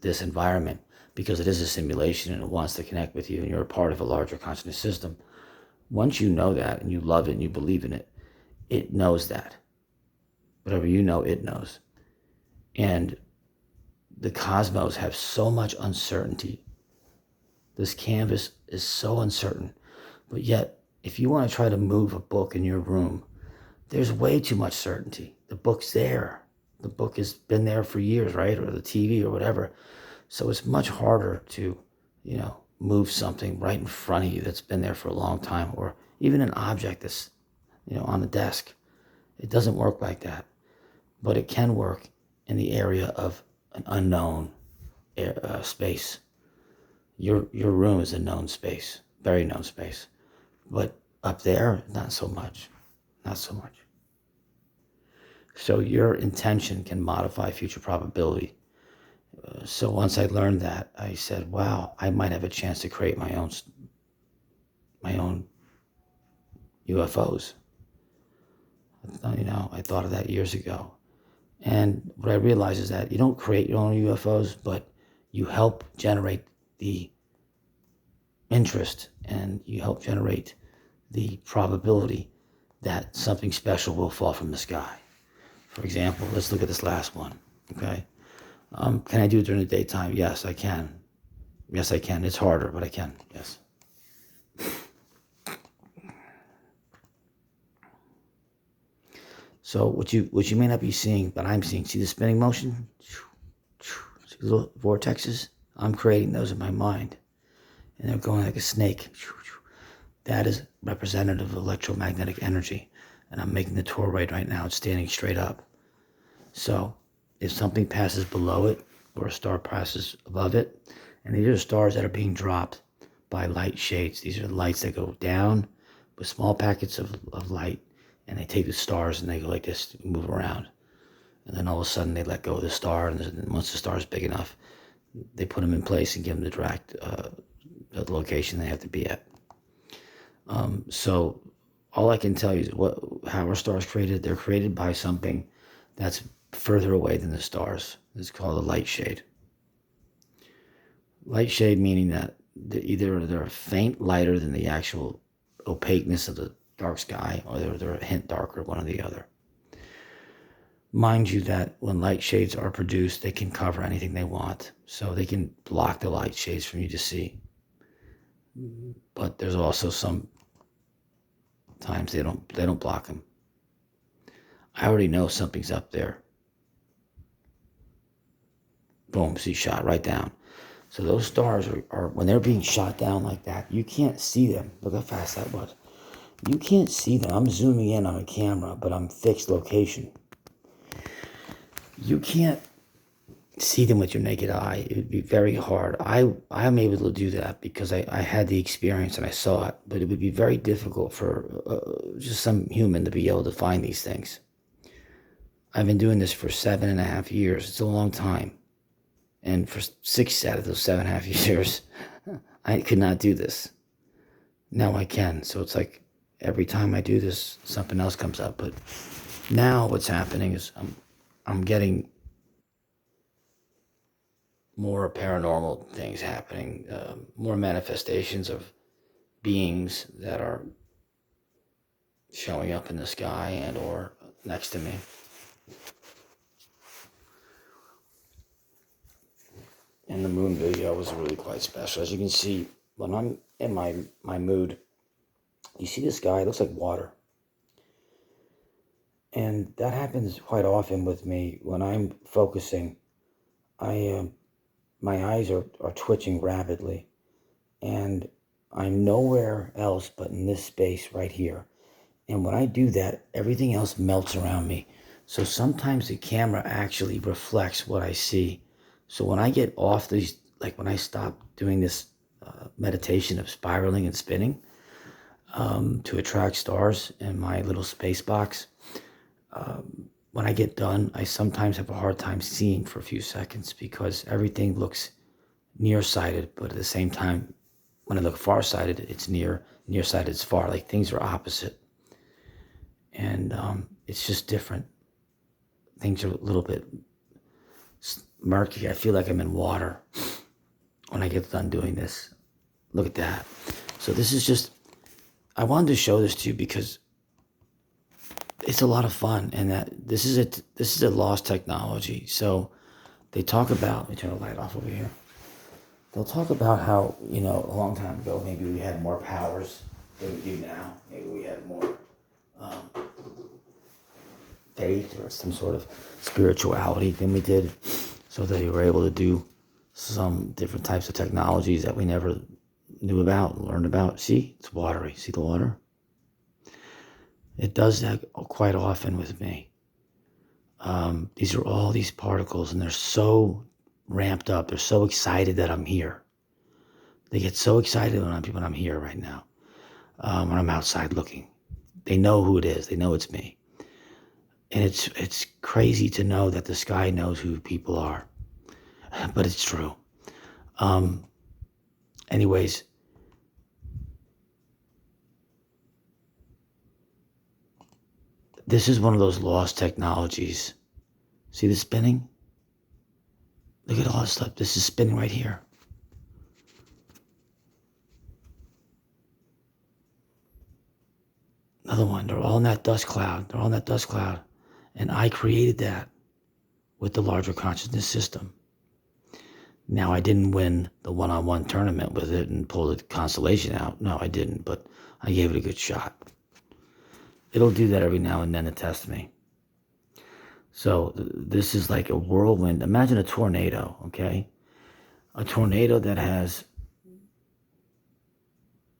this environment, because it is a simulation and it wants to connect with you and you're a part of a larger consciousness system. Once you know that and you love it and you believe in it, it knows that. Whatever you know, it knows. And the cosmos have so much uncertainty. This canvas is so uncertain. But yet, if you want to try to move a book in your room, there's way too much certainty. The book's there. The book has been there for years, right? Or the TV or whatever. So it's much harder to, move something right in front of you that's been there for a long time, or even an object that's, on the desk. It doesn't work like that. But it can work in the area of an unknown space. Your room is a known space, very known space. But up there, not so much. Not so much. So your intention can modify future probability. So once I learned that, I said, wow, I might have a chance to create my own UFOs. I thought of that years ago. And what I realized is that you don't create your own UFOs, but you help generate the interest and you help generate the probability that something special will fall from the sky. For example, let's look at this last one, okay? Can I do it during the daytime? Yes, I can. Yes, I can. It's harder, but I can, yes. So what you may not be seeing, but I'm seeing, see the spinning motion? See the little vortexes? I'm creating those in my mind. And they're going like a snake. That is representative of electromagnetic energy. And I'm making the toroid right now. It's standing straight up. So if something passes below it, or a star passes above it, and these are stars that are being dropped by light shades. These are lights that go down with small packets of light, and they take the stars and they go like this, move around. And then all of a sudden they let go of the star, and once the star is big enough, they put them in place and give them the direct the location they have to be at. So all I can tell you is how our stars created. They're created by something that's further away than the stars. It's called a light shade. Light shade meaning that they're a faint lighter than the actual opaqueness of the dark sky, or they're a hint darker, one or the other. Mind you that when light shades are produced, they can cover anything they want. So they can block the light shades from you to see. But there's also some times they don't block them. I already know something's up there. Boom, see, shot right down. So those stars are when they're being shot down like that, you can't see them. Look how fast that was. You can't see them. I'm zooming in on a camera, but I'm fixed location. You can't see them with your naked eye. It would be very hard. I'm able to do that because I had the experience and I saw it, but it would be very difficult for just some human to be able to find these things. I've been doing this for 7.5 years. It's a long time. And for 6 out of those 7.5 years, I could not do this. Now I can. So it's like every time I do this, something else comes up. But now what's happening is I'm getting more paranormal things happening, more manifestations of beings that are showing up in the sky and or next to me. And the moon video was really quite special. As you can see, when I'm in my mood, you see the sky, it looks like water. And that happens quite often with me when I'm focusing. My eyes are twitching rapidly, and I'm nowhere else but in this space right here. And when I do that, everything else melts around me. So sometimes the camera actually reflects what I see. So when I get off these, like when I stop doing this meditation of spiraling and spinning to attract stars in my little space box, when I get done, I sometimes have a hard time seeing for a few seconds because everything looks nearsighted, but at the same time, when I look farsighted, it's nearsighted, it's far, like things are opposite. And it's just different. Things are a little bit murky. I feel like I'm in water when I get done doing this. Look at that. So this is just, I wanted to show this to you because it's a lot of fun, and that this is a lost technology. So they talk about, let me turn the light off over here. They'll talk about how, a long time ago, maybe we had more powers than we do now. Maybe we had more faith or some sort of spirituality than we did. So they were able to do some different types of technologies that we never knew about, learned about. See, it's watery. See the water? It does that quite often with me. These are all these particles, and they're so ramped up. They're so excited that I'm here. They get so excited when I'm here right now, when I'm outside looking. They know who it is. They know it's me. And it's crazy to know that the sky knows who people are. But it's true. Anyways, this is one of those lost technologies. See the spinning? Look at all this stuff. This is spinning right here. Another one. They're all in that dust cloud. And I created that with the larger consciousness system. Now, I didn't win the one-on-one tournament with it and pull the constellation out. No, I didn't, but I gave it a good shot. It'll do that every now and then to test me. So this is like a whirlwind. Imagine a tornado, okay? A tornado that has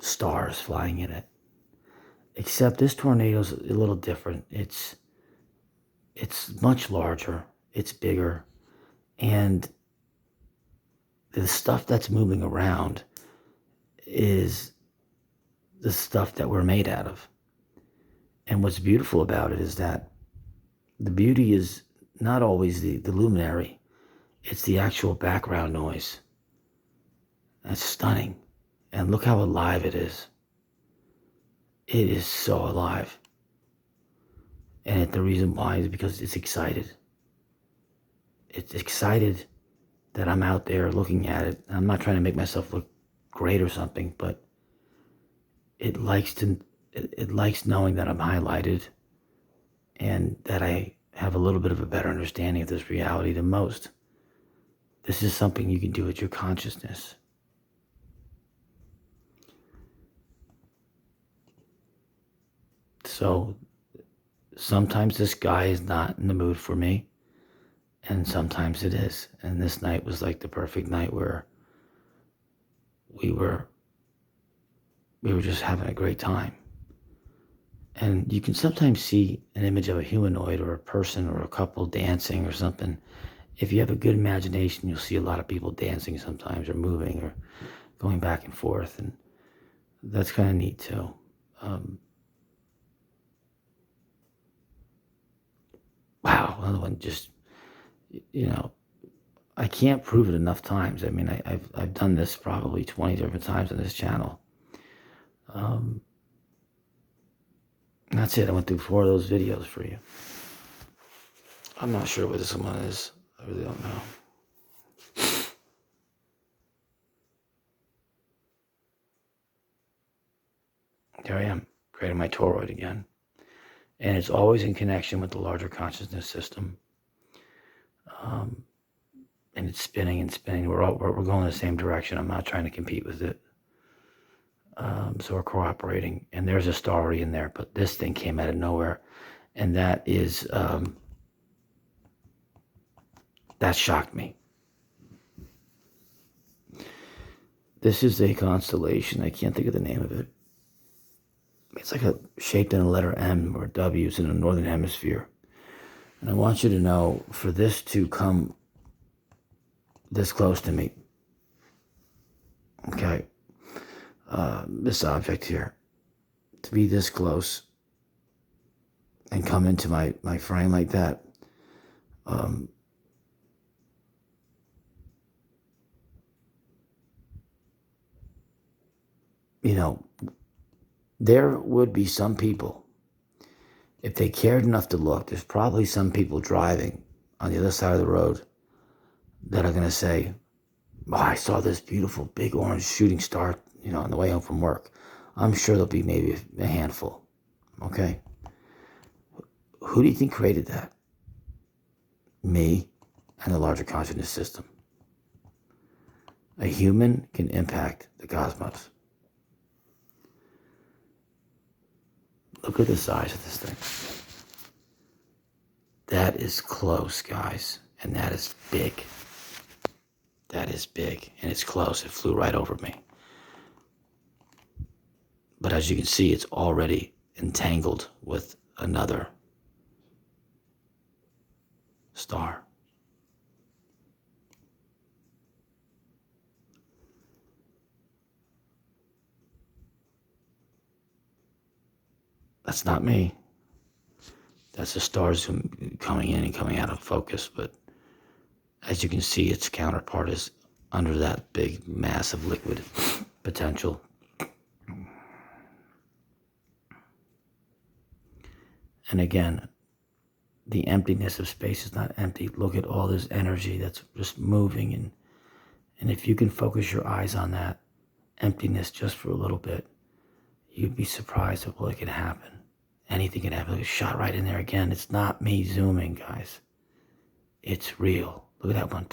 stars flying in it. Except this tornado's a little different. It's much larger. It's bigger. And the stuff that's moving around is the stuff that we're made out of. And what's beautiful about it is that the beauty is not always the luminary. It's the actual background noise. That's stunning. And look how alive it is. It is so alive. And the reason why is because it's excited. It's excited that I'm out there looking at it. I'm not trying to make myself look great or something, but it likes knowing that I'm highlighted and that I have a little bit of a better understanding of this reality than most. This is something you can do with your consciousness. So sometimes the sky is not in the mood for me, and sometimes it is. And this night was like the perfect night where we were just having a great time. And you can sometimes see an image of a humanoid or a person or a couple dancing or something. If you have a good imagination, you'll see a lot of people dancing sometimes or moving or going back and forth. And that's kind of neat too. Wow, another one just, I can't prove it enough times. I mean, I've done this probably 20 different times on this channel. That's it. I went through 4 of those videos for you. I'm not sure what this one is. I really don't know. There I am, creating my toroid again. And it's always in connection with the larger consciousness system. And it's spinning and spinning. We're going in the same direction. I'm not trying to compete with it. So we're cooperating. And there's a star already in there, but this thing came out of nowhere. And that is, that shocked me. This is a constellation. I can't think of the name of it. It's like shaped in a letter M or W. It's in the northern hemisphere. And I want you to know, for this to come this close to me, okay, this object here, to be this close and come into my frame like that, there would be some people, if they cared enough to look, there's probably some people driving on the other side of the road that are going to say, oh, I saw this beautiful big orange shooting star, on the way home from work. I'm sure there'll be maybe a handful. Okay? Who do you think created that? Me and the larger consciousness system. A human can impact the cosmos. Look at the size of this thing. That is close, guys. And that is big. That is big. And it's close. It flew right over me. But as you can see, it's already entangled with another star. That's not me. That's the stars coming in and coming out of focus. But as you can see, its counterpart is under that big, massive liquid potential. And again, the emptiness of space is not empty. Look at all this energy that's just moving. And if you can focus your eyes on that emptiness just for a little bit, you'd be surprised at what can happen. Anything can happen. Like a shot right in there again. It's not me zooming, guys. It's real. Look at that one.